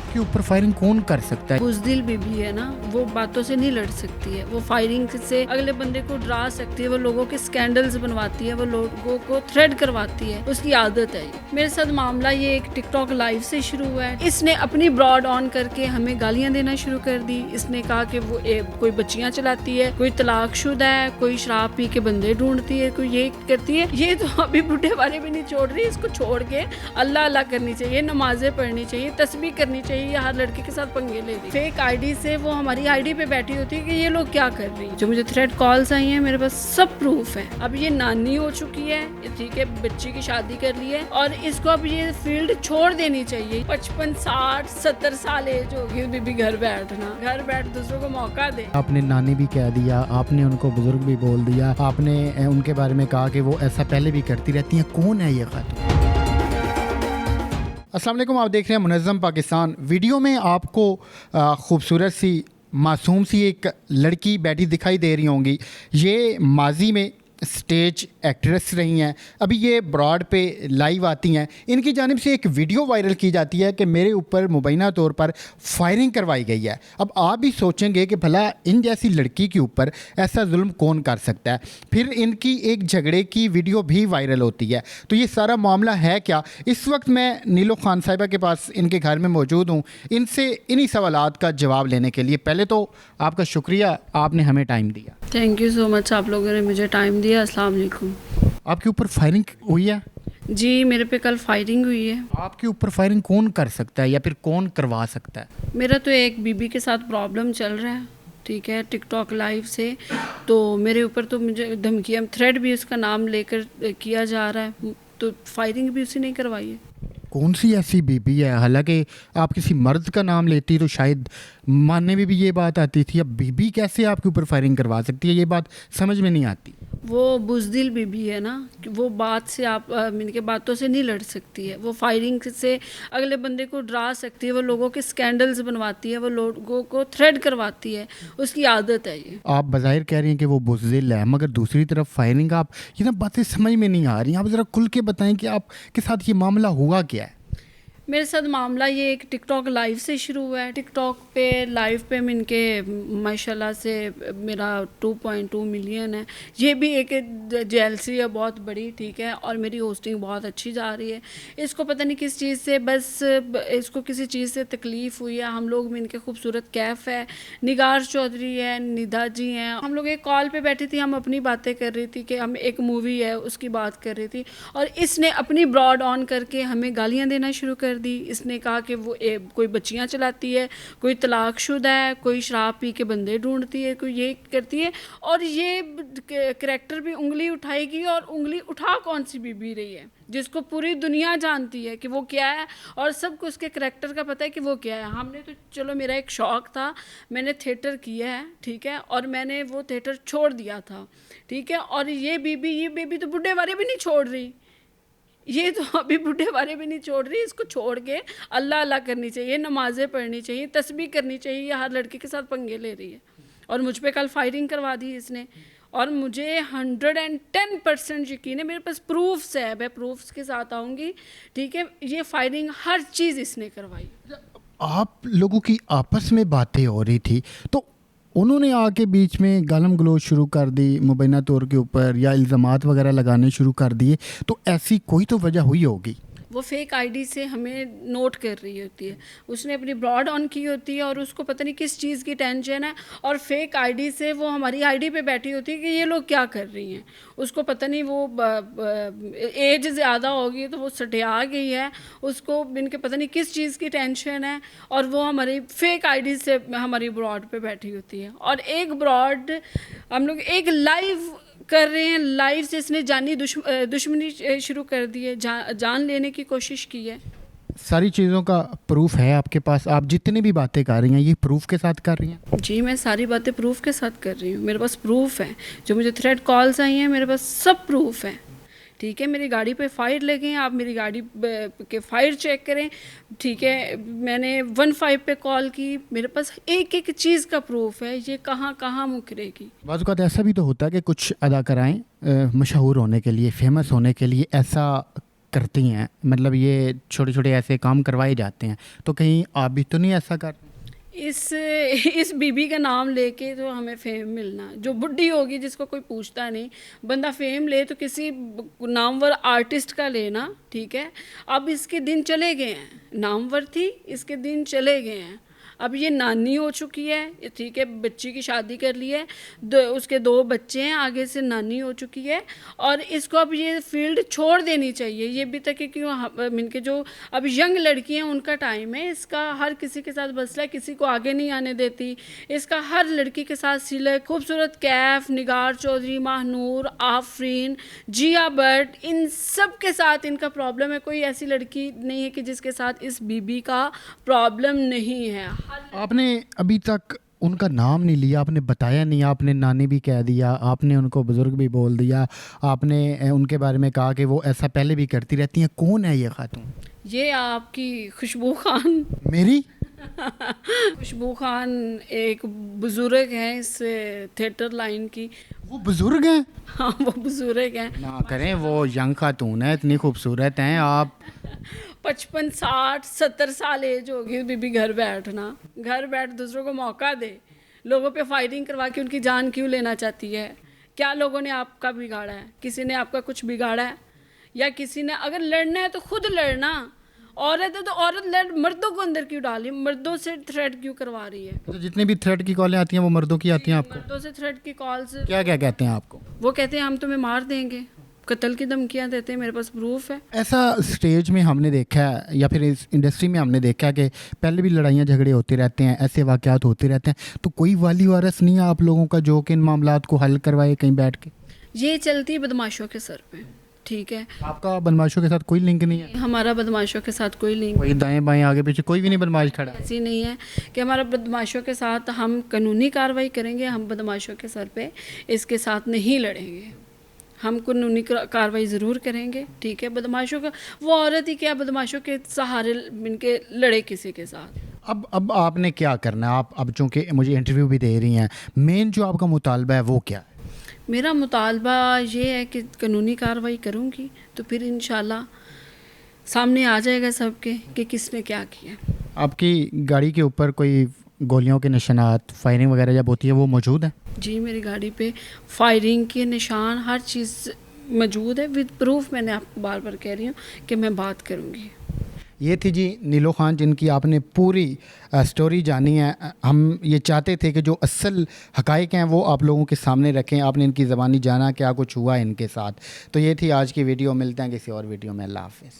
आपके ऊपर फायरिंग कौन कर सकता है? बुज़दिल बीबी है ना, वो बातों से नहीं लड़ सकती है, वो फायरिंग से अगले बंदे को डरा सकती है, वो लोगों के स्कैंडल्स बनवाती है, वो लोगों को थ्रेड करवाती है, उसकी आदत है। मेरे साथ मामला ये एक टिकटॉक लाइव से शुरू हुआ है। इसने अपनी ब्रॉड ऑन करके हमें गालियां देना शुरू कर दी। इसने कहा कि वो कोई बच्चियां चलाती है, कोई तलाकशुदा है, कोई शराब पी के बंदे ढूंढती है, कोई ये करती है। ये तो अभी बुढ़े वाले भी नहीं छोड़ रही, इसको छोड़ के अल्लाह अल्लाह करनी चाहिए, नमाजें पढ़नी चाहिए, तस्बीह करनी चाहिए। हर लड़के के साथ पंगे ले रही, फेक आईडी से वो हमारी आईडी पे बैठी होती है कि ये लोग क्या कर रही है। जो मुझे थ्रेड कॉल्स आई हैं, मेरे पास सब प्रूफ है। अब ये नानी हो चुकी है, ठीक है, बच्ची की शादी कर ली है और इसको अब ये फील्ड छोड़ देनी चाहिए। 55, 60, 70 साल एज होगी, बीबी घर बैठ दूसरों को मौका दे। आपने नानी भी कह दिया, आपने उनको बुजुर्ग भी बोल दिया, आपने उनके बारे में कहा कि वो ऐसा पहले भी करती रहती हैं। कौन है ये खातून? अस्सलाम वालेकुम, आप देख रहे हैं मुनज़्ज़म पाकिस्तान। वीडियो में आपको खूबसूरत सी मासूम सी एक लड़की बैठी दिखाई दे रही होंगी। ये माजी में स्टेज एक्ट्रेस रही हैं, अभी ये ब्रॉड पे लाइव आती हैं। इनकी जानिब से एक वीडियो वायरल की जाती है कि मेरे ऊपर मुबैना तौर पर फायरिंग करवाई गई है। अब आप भी सोचेंगे कि भला इन जैसी लड़की के ऊपर ऐसा जुल्म कौन कर सकता है। फिर इनकी एक झगड़े की वीडियो भी वायरल होती है। तो ये सारा मामला है क्या? इस वक्त मैं नीलो खान साहिबा के पास इनके घर में मौजूद हूँ, इनसे इन्हीं सवालात का जवाब लेने के लिए। पहले तो आपका शुक्रिया, आपने हमें टाइम दिया। थैंक यू सो मच, आप लोगों ने मुझे टाइम दिया। अस्सलाम वालेकुम। आपके ऊपर फायरिंग हुई है? जी, मेरे पे कल फायरिंग हुई है। आपके ऊपर फायरिंग कौन कर सकता है या फिर कौन करवा सकता है? मेरा तो एक बीबी के साथ प्रॉब्लम चल रहा है, ठीक है, टिकटॉक लाइव से। तो मेरे ऊपर तो मुझे धमकियाँ, थ्रेड भी उसका नाम लेकर किया जा रहा है, तो फायरिंग भी उसी ने करवाई है। कौन सी ऐसी बीबी है? हालांकि आप किसी मर्द का नाम लेती तो शायद मानने में भी ये बात आती थी। अब बीबी कैसे आपके ऊपर फायरिंग करवा सकती है, ये बात समझ में नहीं आती। वो बुज़दिल बीबी है ना, वो बात से आप इनके बातों से नहीं लड़ सकती है, वो फायरिंग से अगले बंदे को डरा सकती है, वो लोगों के स्कैंडल्स बनवाती है, वो लोगों को थ्रेड करवाती है, उसकी आदत है ये। आप बज़ाहिर कह रही हैं कि वो बुज़दिल है, मगर दूसरी तरफ फायरिंग, आप ये ना बातें समझ में नहीं आ रही। आप ज़रा खुल के बताएं कि आपके साथ ये मामला हुआ क्या है। मेरे साथ मामला ये एक टिकटॉक लाइव से शुरू हुआ है। टिकटॉक पे लाइव पे इनके माशाल्लाह से मेरा 2.2 मिलियन है। ये भी एक जेलसी है बहुत बड़ी, ठीक है, और मेरी होस्टिंग बहुत अच्छी जा रही है। इसको पता नहीं किस चीज़ से, बस इसको किसी चीज़ से तकलीफ़ हुई है। हम लोग में इनके खूबसूरत कैफ़ है, निगार चौधरी है, निधा जी हैं, हम लोग एक कॉल पे बैठी थी, हम अपनी बातें कर रही थी कि हम एक मूवी है उसकी बात कर रही थी, और इसने अपनी ब्रॉड ऑन करके हमें गालियाँ देना शुरू कर दी। इसने कहा कि वो कोई बच्चियां चलाती है, कोई तलाकशुदा है, कोई शराब पी के बंदे ढूंढती है, कोई ये करती है, और ये करैक्टर भी उंगली उठाएगी। और उंगली उठा कौन सी बीबी रही है जिसको पूरी दुनिया जानती है कि वो क्या है, और सबको उसके करैक्टर का पता है कि वो क्या है। हमने तो चलो, मेरा एक शौक़ था, मैंने थिएटर किया है, ठीक है, और मैंने वो थिएटर छोड़ दिया था, ठीक है, और ये बेबी तो बुढ़े वाले भी नहीं छोड़ रही, ये तो अभी बुढ़े वाले भी नहीं छोड़ रही। इसको छोड़ के अल्लाह अल्लाह करनी चाहिए, नमाजें पढ़नी चाहिए, तस्बीह करनी चाहिए। हर लड़के के साथ पंगे ले रही है, और मुझ पे कल फायरिंग करवा दी इसने, और मुझे 110% यकीन है, मेरे पास प्रूफ्स है, मैं प्रूफ्स के साथ आऊँगी, ठीक है। ये फायरिंग हर चीज़ इसने करवाई। आप लोगों की आपस में बातें हो रही थी, तो उन्होंने आके बीच में गालम गलोच शुरू कर दी मुबैना तौर के ऊपर, या इल्ज़ामात वगैरह लगाने शुरू कर दिए, तो ऐसी कोई तो वजह हुई होगी। वो फेक आईडी से हमें नोट कर रही होती है, उसने अपनी ब्रॉड ऑन की होती है, और उसको पता नहीं किस चीज़ की टेंशन है, और फेक आईडी से वो हमारी आईडी पे बैठी होती है कि ये लोग क्या कर रही हैं। उसको पता नहीं, वो एज ज़्यादा होगी तो वो सटिया गई है, उसको इनके पता नहीं किस चीज़ की टेंशन है, और वो हमारी फेक आईडी से हमारी ब्रॉड पे बैठी होती है। और एक ब्रॉड हम लोग एक लाइव कर रहे हैं, लाइव से इसने जानी दुश्मनी शुरू कर दी है, जान लेने की कोशिश की है। सारी चीज़ों का प्रूफ है आपके पास? आप जितनी भी बातें कर रही हैं, ये प्रूफ के साथ कर रही हैं? जी, मैं सारी बातें प्रूफ के साथ कर रही हूँ, मेरे पास प्रूफ है। जो मुझे थ्रेड कॉल्स आई हैं, मेरे पास सब प्रूफ है, ठीक है। मेरी गाड़ी पे फायर लगे हैं, आप मेरी गाड़ी के फायर चेक करें, ठीक है। मैंने 15 पे कॉल की, मेरे पास एक एक चीज़ का प्रूफ है। ये कहाँ कहाँ मुकरेगी। बाज़ औक़ात ऐसा भी तो होता है कि कुछ अदाकाराएँ मशहूर होने के लिए, फेमस होने के लिए ऐसा करती हैं, मतलब ये छोटे छोटे ऐसे काम करवाए जाते हैं, तो कहीं आप भी तो नहीं ऐसा कर? इस बीबी का नाम लेके तो हमें फेम मिलना, जो बुढ़ी होगी जिसको कोई पूछता नहीं, बंदा फेम ले तो किसी नामवर आर्टिस्ट का लेना, ठीक है। अब इसके दिन चले गए हैं, नामवर थी, इसके दिन चले गए हैं। अब ये नानी हो चुकी है, ठीक है, बच्ची की शादी कर ली है, उसके 2 बच्चे हैं, आगे से नानी हो चुकी है, और इसको अब ये फील्ड छोड़ देनी चाहिए। ये भी तक कि क्यों इनके जो अब यंग लड़की हैं उनका टाइम है, इसका हर किसी के साथ मसला है, किसी को आगे नहीं आने देती, इसका हर लड़की के साथ सिलक, खूबसूरत कैफ, निगार चौधरी, महानूर, आफरीन, जिया भट्ट, इन सब के साथ इनका प्रॉब्लम है। कोई ऐसी लड़की नहीं है कि जिसके साथ इस बीबी का प्रॉब्लम नहीं है। आपने अभी तक उनका नाम नहीं लिया, आपने बताया नहीं, आपने नानी भी कह दिया, आपने उनको बुज़ुर्ग भी बोल दिया, आपने उनके बारे में कहा कि वो ऐसा पहले भी करती रहती हैं। कौन है ये खातून? ये आपकी खुशबू खान। मेरी खुशबू खान एक बुज़ुर्ग हैं इस थिएटर लाइन की। वो बुज़ुर्ग हैं? हाँ, वो बुज़ुर्ग हैं। ना करें, वो यंग खातून है, इतनी खूबसूरत हैं आप। 55, 60, 70 साल एज होगी बीबी, घर बैठ दूसरों को मौका दे, लोगों पे फायरिंग करवा के उनकी जान क्यों लेना चाहती है? क्या लोगों ने आपका बिगाड़ा है? किसी ने आपका कुछ बिगाड़ा है? या किसी ने, अगर लड़ना है तो खुद लड़ना। औरत है तो औरत लड़, मर्दों को अंदर क्यों डाली? मर्दों से थ्रेट क्यों करवा रही है? तो जितनी भी थ्रेट की कॉलें आती हैं वो मर्दों की आती हैं आपको? मर्दों से थ्रेट की कॉल्स, क्या क्या कहते हैं आपको? वो कहते हैं हम तुम्हें मार देंगे, कत्ल की धमकियां देते हैं, मेरे पास प्रूफ है। ऐसा स्टेज में हमने देखा है या फिर इस इंडस्ट्री में हमने देखा है कि पहले भी लड़ाइयाँ झगड़े होते रहते हैं, ऐसे वाक़यात होते रहते हैं, तो कोई वाली वारस नहीं है आप लोगों का जो कि इन मामलात को हल करवाए कहीं बैठ के? ये चलती है बदमाशों के सर पे, ठीक है। आपका बदमाशों के साथ कोई लिंक नहीं है? हमारा बदमाशों के साथ कोई लिंक कोई दाएं बाएं आगे पीछे कोई भी नहीं बदमाश खड़ा? ऐसी नहीं है कि हमारा बदमाशों के साथ, हम कानूनी कार्रवाई करेंगे, हम बदमाशों के सर पे इसके साथ नहीं लड़ेंगे, हम कानूनी कार्रवाई ज़रूर करेंगे, ठीक है। बदमाशों का, वो औरत ही क्या बदमाशों के सहारे इनके लड़े किसी के साथ। अब आपने क्या करना है? आप अब चूँकि मुझे इंटरव्यू भी दे रही हैं, मेन जो आपका मुतालबा है वो क्या है? मेरा मुतालबा ये है कि कानूनी कार्रवाई करूँगी तो फिर इंशाल्लाह सामने आ जाएगा सबके कि किसने क्या किया। आपकी गाड़ी के ऊपर कोई गोलियों के निशानात, फायरिंग वगैरह जब होती है वो मौजूद है? जी, मेरी गाड़ी पे फायरिंग के निशान, हर चीज़ मौजूद है, विद प्रूफ। मैंने आपको बार बार कह रही हूँ कि मैं बात करूँगी। ये थी जी नीलो खान, जिनकी आपने पूरी स्टोरी जानी है। हम ये चाहते थे कि जो असल हक़ाइक़ हैं वो आप लोगों के सामने रखें, आपने इनकी ज़बानी जाना क्या कुछ हुआ इनके साथ। तो ये थी आज की वीडियो, मिलते हैं किसी और वीडियो में। अल्लाह हाफ़िज़।